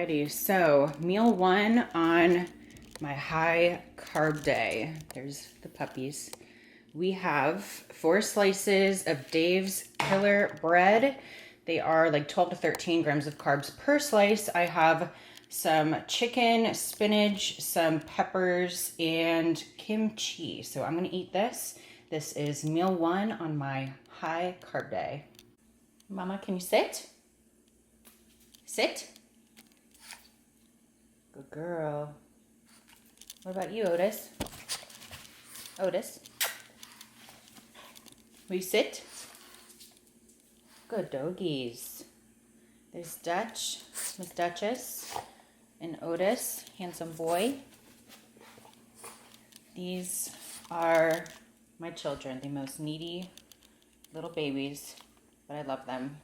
Alrighty, so meal one on my high carb day. There's the puppies. We have 4 slices of Dave's Killer bread. They are like 12 to 13 grams of carbs per slice. I have some chicken, spinach, some peppers, and kimchi. So I'm gonna eat this. This is meal one on my high carb day. Mama, can you sit? Sit. Good girl. What about you, Otis? Otis? Will you sit? Good doggies. There's Dutch, Miss Duchess, and Otis, handsome boy. These are my children, the most needy little babies, but I love them.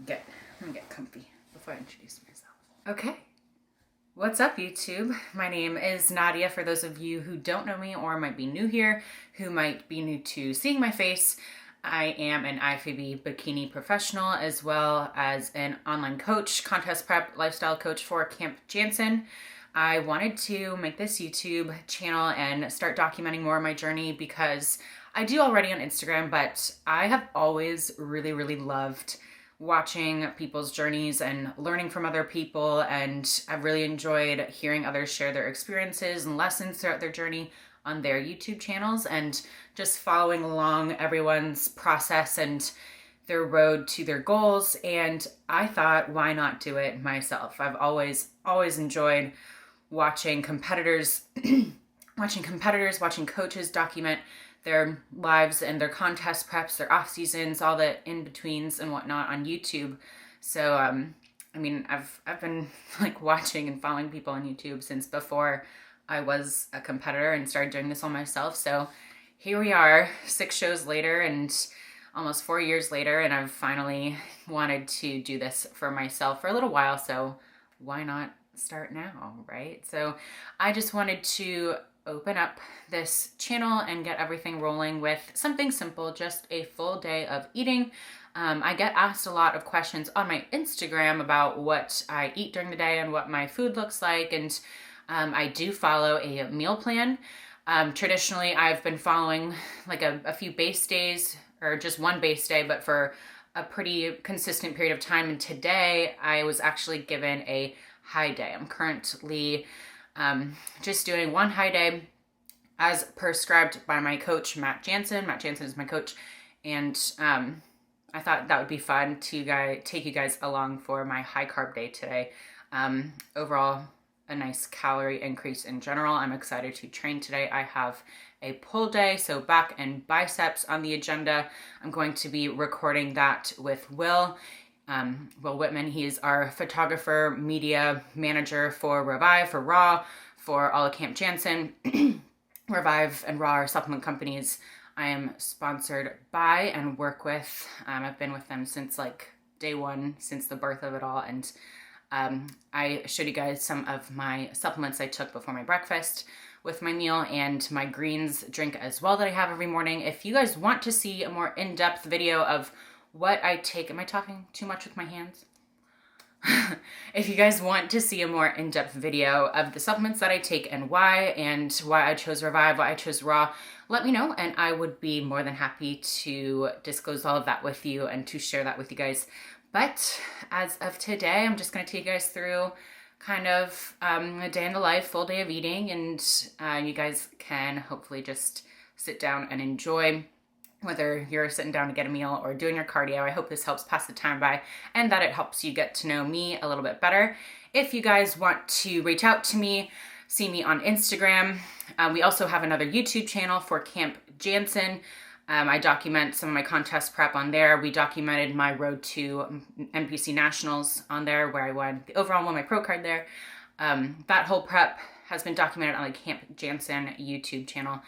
Okay, I'm gonna get comfy before I introduce myself. Okay, what's up YouTube? My name is Nadia. For those of you who don't know me or might be new here, who might be new to seeing my face, I am an IFBB bikini professional as well as an online coach, contest prep, lifestyle coach for Camp Jansen. I wanted to make this YouTube channel and start documenting more of my journey because I do already on Instagram, but I have always really loved watching people's journeys and learning from other people, and I've really enjoyed hearing others share their experiences and lessons throughout their journey on their YouTube channels and just following along everyone's process and their road to their goals. And I thought, why not do it myself? I've always enjoyed watching competitors, watching coaches document their lives and their contest preps, their off seasons, all the in-betweens and whatnot on YouTube. So, I mean, I've been like watching and following people on YouTube since before I was a competitor and started doing this all myself. So here we are 6 shows later and almost 4 years later, and I've finally wanted to do this for myself for a little while. So why not start now, right? So I just wanted to open up this channel and get everything rolling with something simple, just a full day of eating. I get asked a lot of questions on my Instagram about what I eat during the day and what my food looks like, and I do follow a meal plan. Traditionally, I've been following like a few base days or just one base day, but for a pretty consistent period of time. And today I was actually given a high day. I'm currently just doing one high day as prescribed by my coach, Matt Jansen. Matt Jansen is my coach. And I thought that would be fun to take you guys along for my high carb day today. Overall, a nice calorie increase in general. I'm excited to train today. I have a pull day, so back and biceps on the agenda. I'm going to be recording that with Will Whitman. He's our photographer, media manager for Revive, for Raw, for all of Camp Jansen. Revive and Raw are supplement companies I am sponsored by and work with. I've been with them since like day one, since the birth of it all. And I showed you guys some of my supplements I took before my breakfast with my meal and my greens drink as well that I have every morning. If you guys want to see a more in-depth video of what I take, am I talking too much with my hands? If you guys want to see a more in-depth video of the supplements that I take and why I chose Revive, why I chose Raw, let me know and I would be more than happy to disclose all of that with you and to share that with you guys. But as of today, I'm just going to take you guys through kind of a day in the life, full day of eating, and you guys can hopefully just sit down and enjoy, whether you're sitting down to get a meal or doing your cardio. I hope this helps pass the time by and that it helps you get to know me a little bit better. If you guys want to reach out to me, see me on Instagram. We also have another YouTube channel for Camp Jansen. I document some of my contest prep on there. We documented my road to NPC Nationals on there, where I won the overall, won my pro card there. That whole prep has been documented on the Camp Jansen YouTube channel.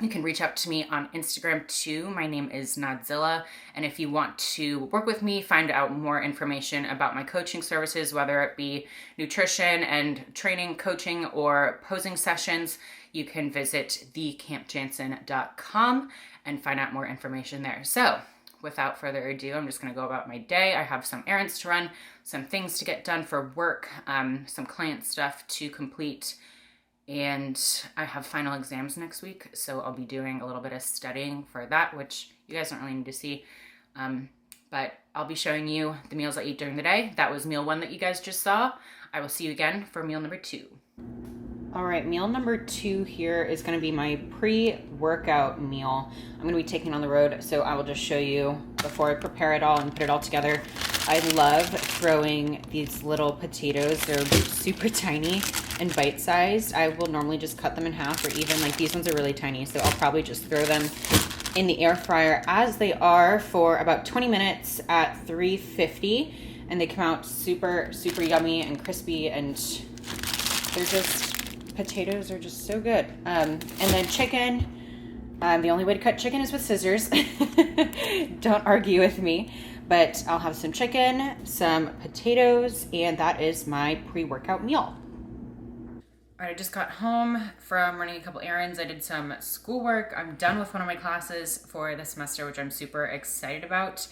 You can reach out to me on Instagram too. My name is Nadzilla. And if you want to work with me, find out more information about my coaching services, whether it be nutrition and training, coaching, or posing sessions, you can visit thecampjansen.com and find out more information there. So without further ado, I'm just gonna go about my day. I have some errands to run, some things to get done for work, some client stuff to complete, and I have final exams next week, so I'll be doing a little bit of studying for that, which you guys don't really need to see. But I'll be showing you the meals I eat during the day. That was meal 1 that you guys just saw. I will see you again for meal number 2. All right, meal number 2 here is gonna be my pre-workout meal. I'm gonna be taking on the road, so I will just show you before I prepare it all and put it all together. I love throwing these little potatoes. They're super tiny and bite-sized. I will normally just cut them in half, or even like these ones are really tiny, so I'll probably just throw them in the air fryer as they are for about 20 minutes at 350, and they come out super yummy and crispy, and they're just, potatoes are just so good. And then chicken, the only way to cut chicken is with scissors. Don't argue with me, but I'll have some chicken, some potatoes, and that is my pre-workout meal. All right, I just got home from running a couple errands. I did some schoolwork. I'm done with one of my classes for the semester, which I'm super excited about.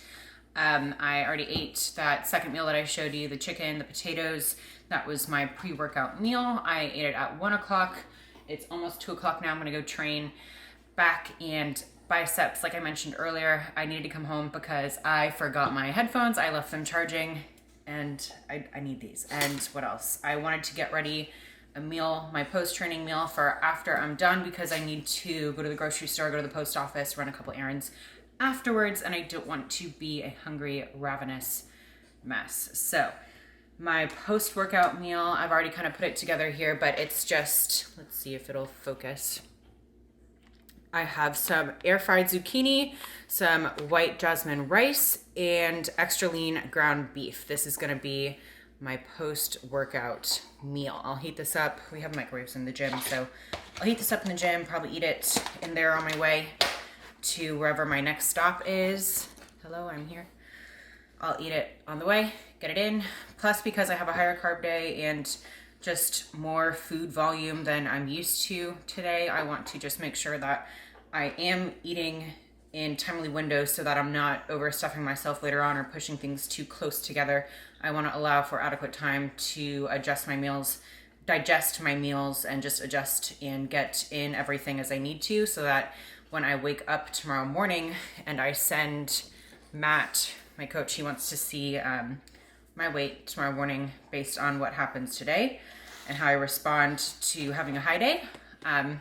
I already ate that second meal that I showed you, the chicken, the potatoes. That was my pre-workout meal. I ate it at 1 o'clock. It's almost 2 o'clock now. I'm gonna go train back and biceps. Like I mentioned earlier, I needed to come home because I forgot my headphones. I left them charging, and I need these. And what else? I wanted to get ready a meal, my post-training meal for after I'm done, because I need to go to the grocery store, go to the post office, run a couple errands afterwards, and I don't want to be a hungry, ravenous mess. So my post-workout meal, I've already kind of put it together here, but it's just, let's see if it'll focus. I have some air-fried zucchini, some white jasmine rice, and extra lean ground beef. This is gonna be my post-workout meal. I'll heat this up. We have microwaves in the gym, so I'll heat this up in the gym, probably eat it in there on my way to wherever my next stop is. Hello, I'm here. I'll eat it on the way, get it in. Plus, because I have a higher carb day and just more food volume than I'm used to today, I want to just make sure that I am eating in timely windows so that I'm not overstuffing myself later on or pushing things too close together. I want to allow for adequate time to adjust my meals, digest my meals, and just adjust and get in everything as I need to, so that when I wake up tomorrow morning and I send Matt, my coach, he wants to see my weight tomorrow morning based on what happens today and how I respond to having a high day. I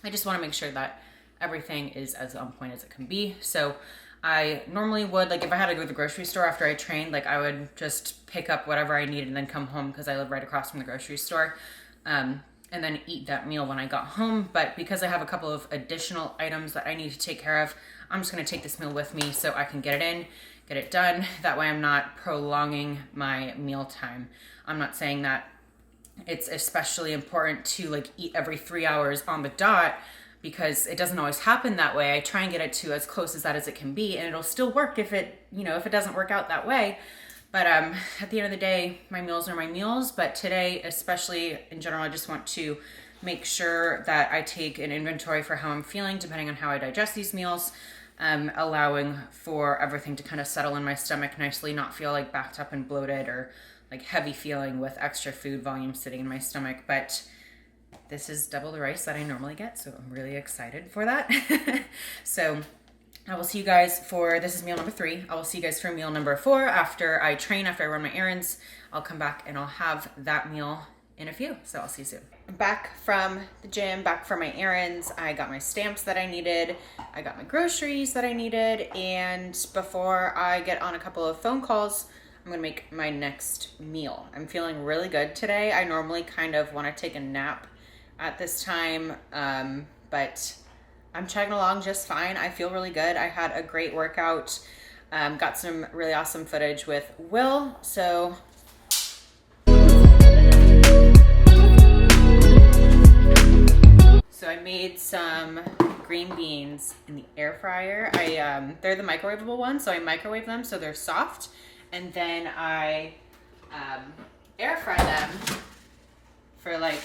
just want to make sure that everything is as on point as it can be. So I normally would, like if I had to go to the grocery store after I trained, like I would just pick up whatever I needed and then come home, because I live right across from the grocery store, and then eat that meal when I got home. But because I have a couple of additional items that I need to take care of, I'm just gonna take this meal with me so I can get it in, get it done. That way I'm not prolonging my meal time. I'm not saying that it's especially important to like eat every 3 hours on the dot, because it doesn't always happen that way. I try and get it to as close as that as it can be, and it'll still work if it, if it doesn't work out that way. But at the end of the day, my meals are my meals. But today, especially in general, I just want to make sure that I take an inventory for how I'm feeling, depending on how I digest these meals, allowing for everything to kind of settle in my stomach nicely, not feel like backed up and bloated or like heavy feeling with extra food volume sitting in my stomach. But this is double the rice that I normally get, so I'm really excited for that. So I will see you guys for, this is meal number 3. I will see you guys for meal number 4 after I train, after I run my errands. I'll come back and I'll have that meal in a few, so I'll see you soon. I'm back from the gym, back from my errands. I got my stamps that I needed. I got my groceries that I needed. And before I get on a couple of phone calls, I'm gonna make my next meal. I'm feeling really good today. I normally kind of wanna take a nap at this time, but I'm chugging along just fine. I feel really good. I had a great workout. Got some really awesome footage with Will, so I made some green beans in the air fryer. They're the microwavable ones, so I microwave them so they're soft, and then I air fry them for like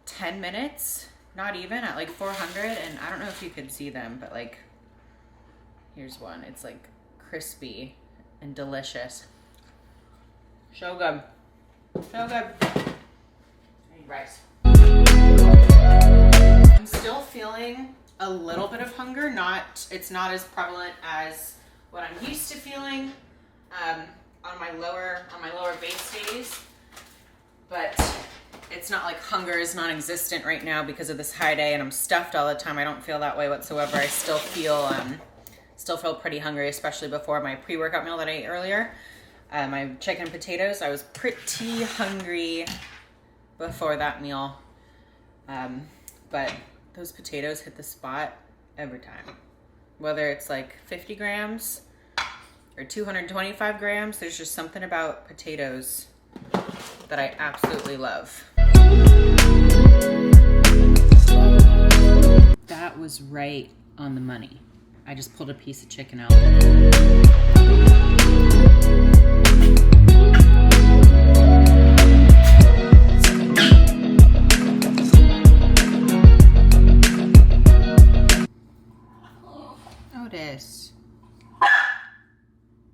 10 minutes, not even, at like 400, and I don't know if you could see them, but like Here's one. It's like crispy and delicious. So good. So good. I need rice. I'm still feeling a little bit of hunger. It's not as prevalent as what I'm used to feeling on my lower base days, but it's not like hunger is non-existent right now because of this high day and I'm stuffed all the time. I don't feel that way whatsoever. I still feel pretty hungry, especially before my pre-workout meal that I ate earlier. My chicken and potatoes, I was pretty hungry before that meal. But those potatoes hit the spot every time. Whether it's like 50 grams or 225 grams, there's just something about potatoes that I absolutely love. That was right on the money. I just pulled a piece of chicken out. Otis,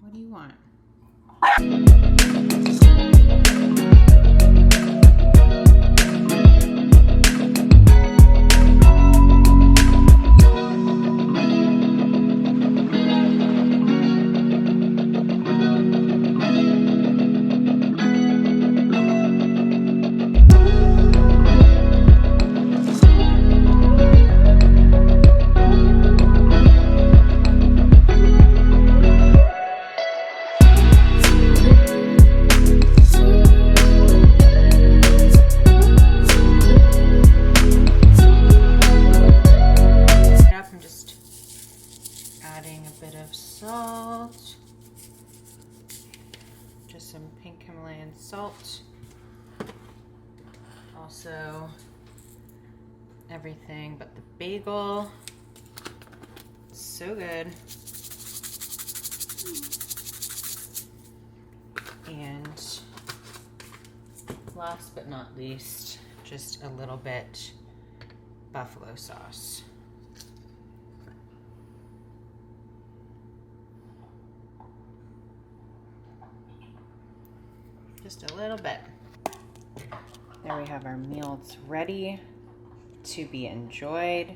what do you want? Salt, just some pink Himalayan salt, also everything but the bagel, so good, and last but not least, just a little bit buffalo sauce. Just a little bit. There we have our meal. It's ready to be enjoyed.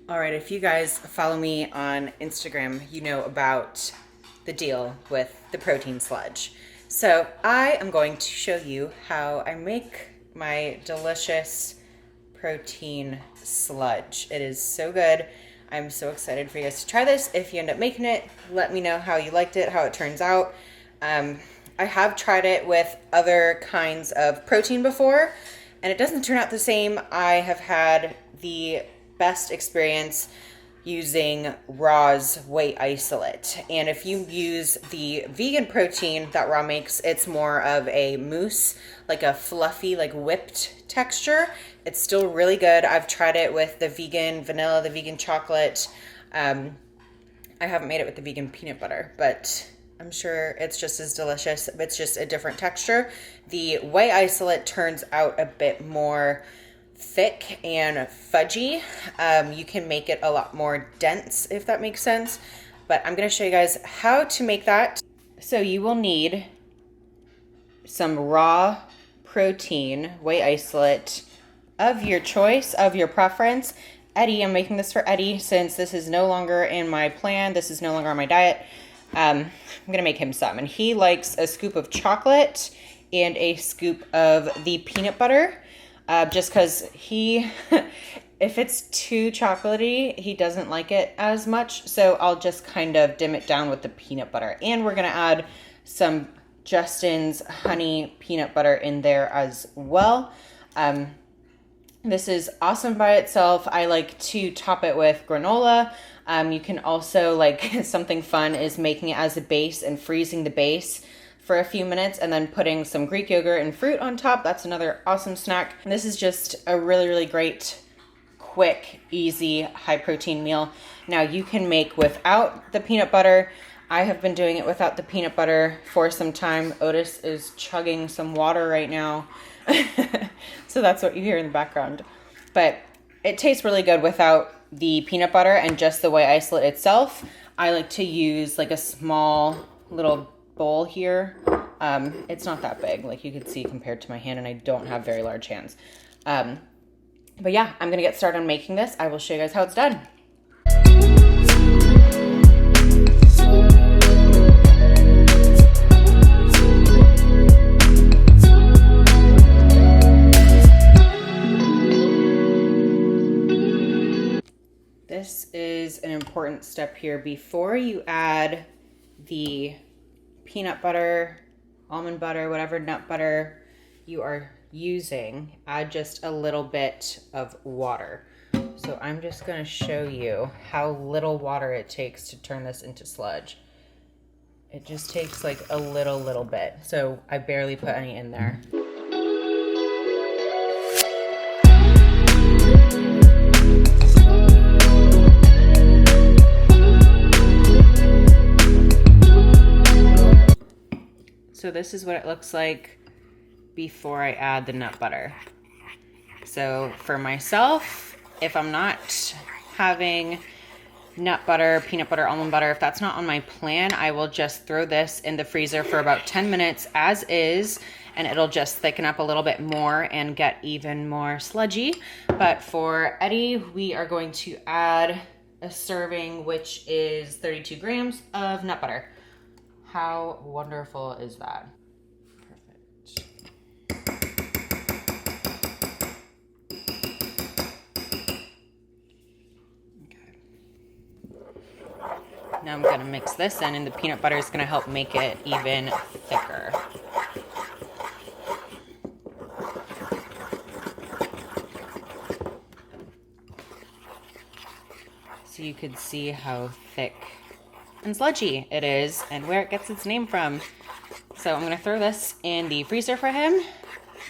All right, if you guys follow me on Instagram, you know about the deal with the protein sludge. So I am going to show you how I make my delicious protein sludge. It is so good. I'm so excited for you guys to try this. If you end up making it, let me know how you liked it, how it turns out. I have tried it with other kinds of protein before, and it doesn't turn out the same. I have had the best experience using Raw's whey isolate. And if you use the vegan protein that Raw makes, it's more of a mousse, like a fluffy, like whipped texture. It's still really good. I've tried it with the vegan vanilla, the vegan chocolate. I haven't made it with the vegan peanut butter, but I'm sure it's just as delicious. It's just a different texture. The whey isolate turns out a bit more thick and fudgy. You can make it a lot more dense, if that makes sense. But I'm going to show you guys how to make that. So you will need some raw protein whey isolate of your choice, of your preference. Eddie, I'm making this for Eddie since this is no longer in my plan. This is no longer on my diet. I'm going to make him some. And he likes a scoop of chocolate and a scoop of the peanut butter. Just because if it's too chocolatey, he doesn't like it as much. So I'll just kind of dim it down with the peanut butter. And we're going to add some Justin's honey peanut butter in there as well. This is awesome by itself. I like to top it with granola. You can also, like, something fun is making it as a base and freezing the base for a few minutes and then putting some Greek yogurt and fruit on top. That's another awesome snack. And this is just a really, really great, quick, easy, high protein meal. Now you can make without the peanut butter. I have been doing it without the peanut butter for some time. Otis is chugging some water right now. So that's what you hear in the background. But it tastes really good without the peanut butter and just the white isolate itself, I like to use like a small little bowl here. It's not that big, like you can see compared to my hand, and I don't have very large hands. But yeah, I'm gonna get started on making this. I will show you guys how it's done. This is an important step here. Before you add the peanut butter, almond butter, whatever nut butter you are using, add just a little bit of water. So I'm just going to show you how little water it takes to turn this into sludge. It just takes like a little bit. So I barely put any in there. So this is what it looks like before I add the nut butter. So for myself, if I'm not having nut butter, peanut butter, almond butter, if that's not on my plan, I will just throw this in the freezer for about 10 minutes as is, and it'll just thicken up a little bit more and get even more sludgy. But for Eddie, we are going to add a serving, which is 32 grams of nut butter. How wonderful is that? Perfect. Okay. Now I'm gonna mix this in, and the peanut butter is gonna help make it even thicker. So you could see how thick and sludgy it is and where it gets its name from. So I'm gonna throw this in the freezer for him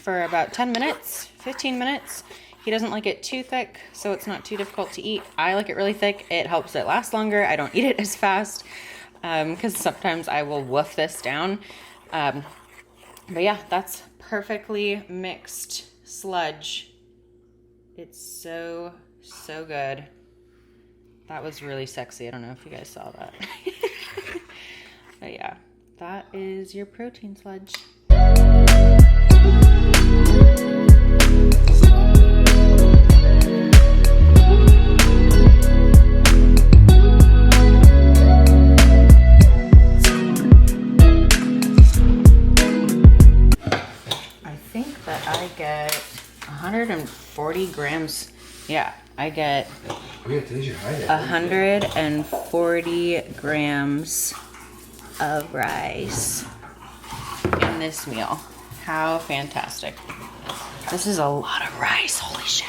for about 10 minutes, 15 minutes. He doesn't like it too thick, so it's not too difficult to eat. I like it really thick. It helps it last longer. I don't eat it as fast because sometimes I will wolf this down. But yeah, that's perfectly mixed sludge. It's so good. That was really sexy. I don't know if you guys saw that. But yeah, that is your protein sludge. I think that I get 140 grams. Yeah, I get 140 grams of rice in this meal. How fantastic. This is a lot of rice, holy shit.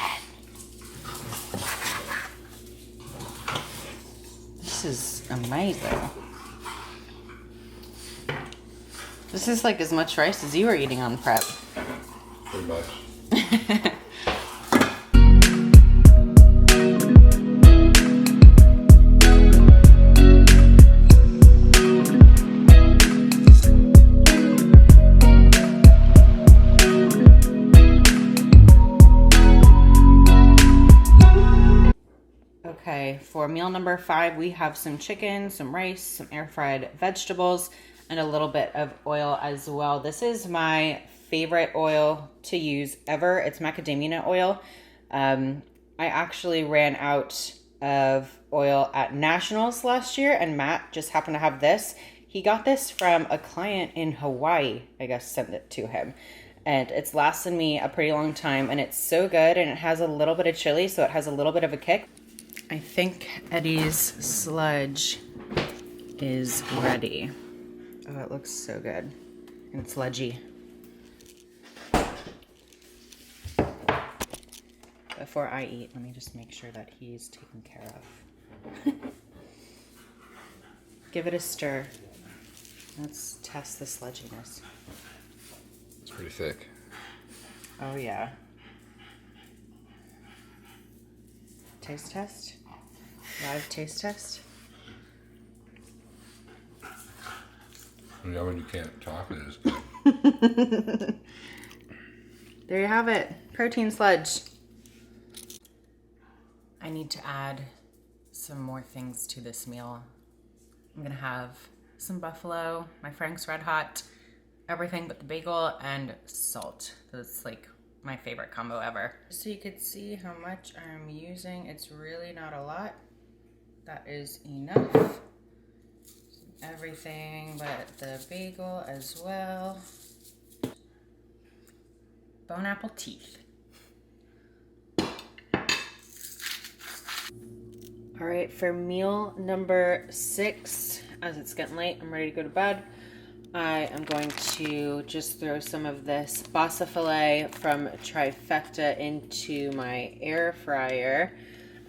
This is amazing. This is like as much rice as you were eating on prep. Pretty much. Okay, for meal number 5, we have some chicken, some rice, some air fried vegetables, and a little bit of oil as well. This is my favorite oil to use ever. It's macadamia nut oil. I actually ran out of oil at Nationals last year, and Matt just happened to have this. He got this from a client in Hawaii, I guess, sent it to him. And it's lasted me a pretty long time, and it's so good, and it has a little bit of chili, so it has a little bit of a kick. I think Eddie's sludge is ready. Oh, it looks so good and sludgy. Before I eat, let me just make sure that he's taken care of. Give it a stir. Let's test the sludginess. It's pretty thick. Oh yeah. Taste test? Live taste test? Yeah, when you can't talk, it is good. There you have it. Protein sludge. I need to add some more things to this meal. I'm gonna have some buffalo, my Frank's Red Hot, everything but the bagel, and salt. That's like my favorite combo ever. So you could see how much I'm using. It's really not a lot. That is enough. Everything but the bagel as well. Bone apple teeth. All right, for meal number 6, as it's getting late, I'm ready to go to bed. I am going to just throw some of this bassa filet from Trifecta into my air fryer.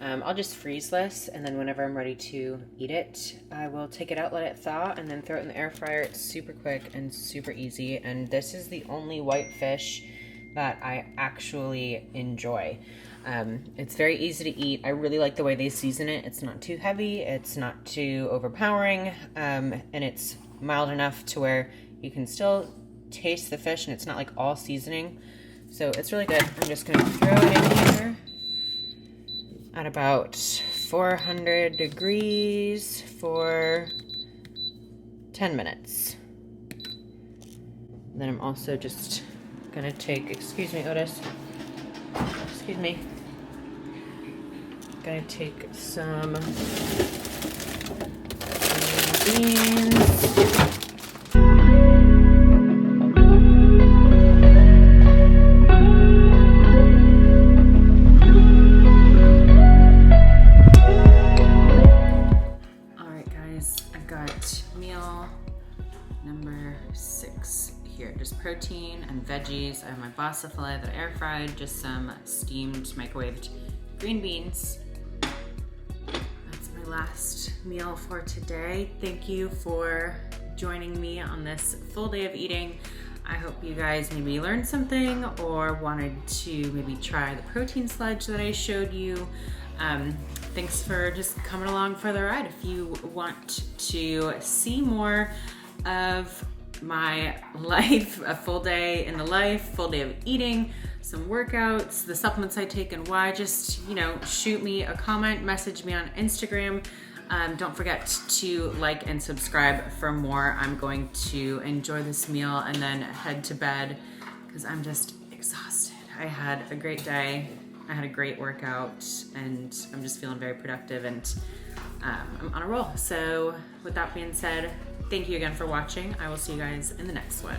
I'll just freeze this, and then whenever I'm ready to eat it, I will take it out, let it thaw, and then throw it in the air fryer. It's super quick and super easy, and this is the only white fish that I actually enjoy. It's very easy to eat. I really like the way they season it. It's not too heavy, it's not too overpowering, and it's mild enough to where you can still taste the fish and it's not like all seasoning. So it's really good. I'm just gonna throw it in here at about 400 degrees for 10 minutes. And then I'm also just gonna take, excuse me, Otis, excuse me. Gonna take some beans. All right, guys, I've got meal number 6 here. Just protein and veggies. I have my bassa filet that I air fried, just some steamed microwaved green beans. That's my last meal for today. Thank you for joining me on this full day of eating. I hope you guys maybe learned something or wanted to maybe try the protein sludge that I showed you. Thanks for just coming along for the ride. If you want to see more of my life, a full day in the life, full day of eating, some workouts, the supplements I take and why, just, shoot me a comment, message me on Instagram. Don't forget to like and subscribe for more. I'm going to enjoy this meal and then head to bed because I'm just exhausted. I had a great day. I had a great workout and I'm just feeling very productive and I'm on a roll. So with that being said, thank you again for watching. I will see you guys in the next one.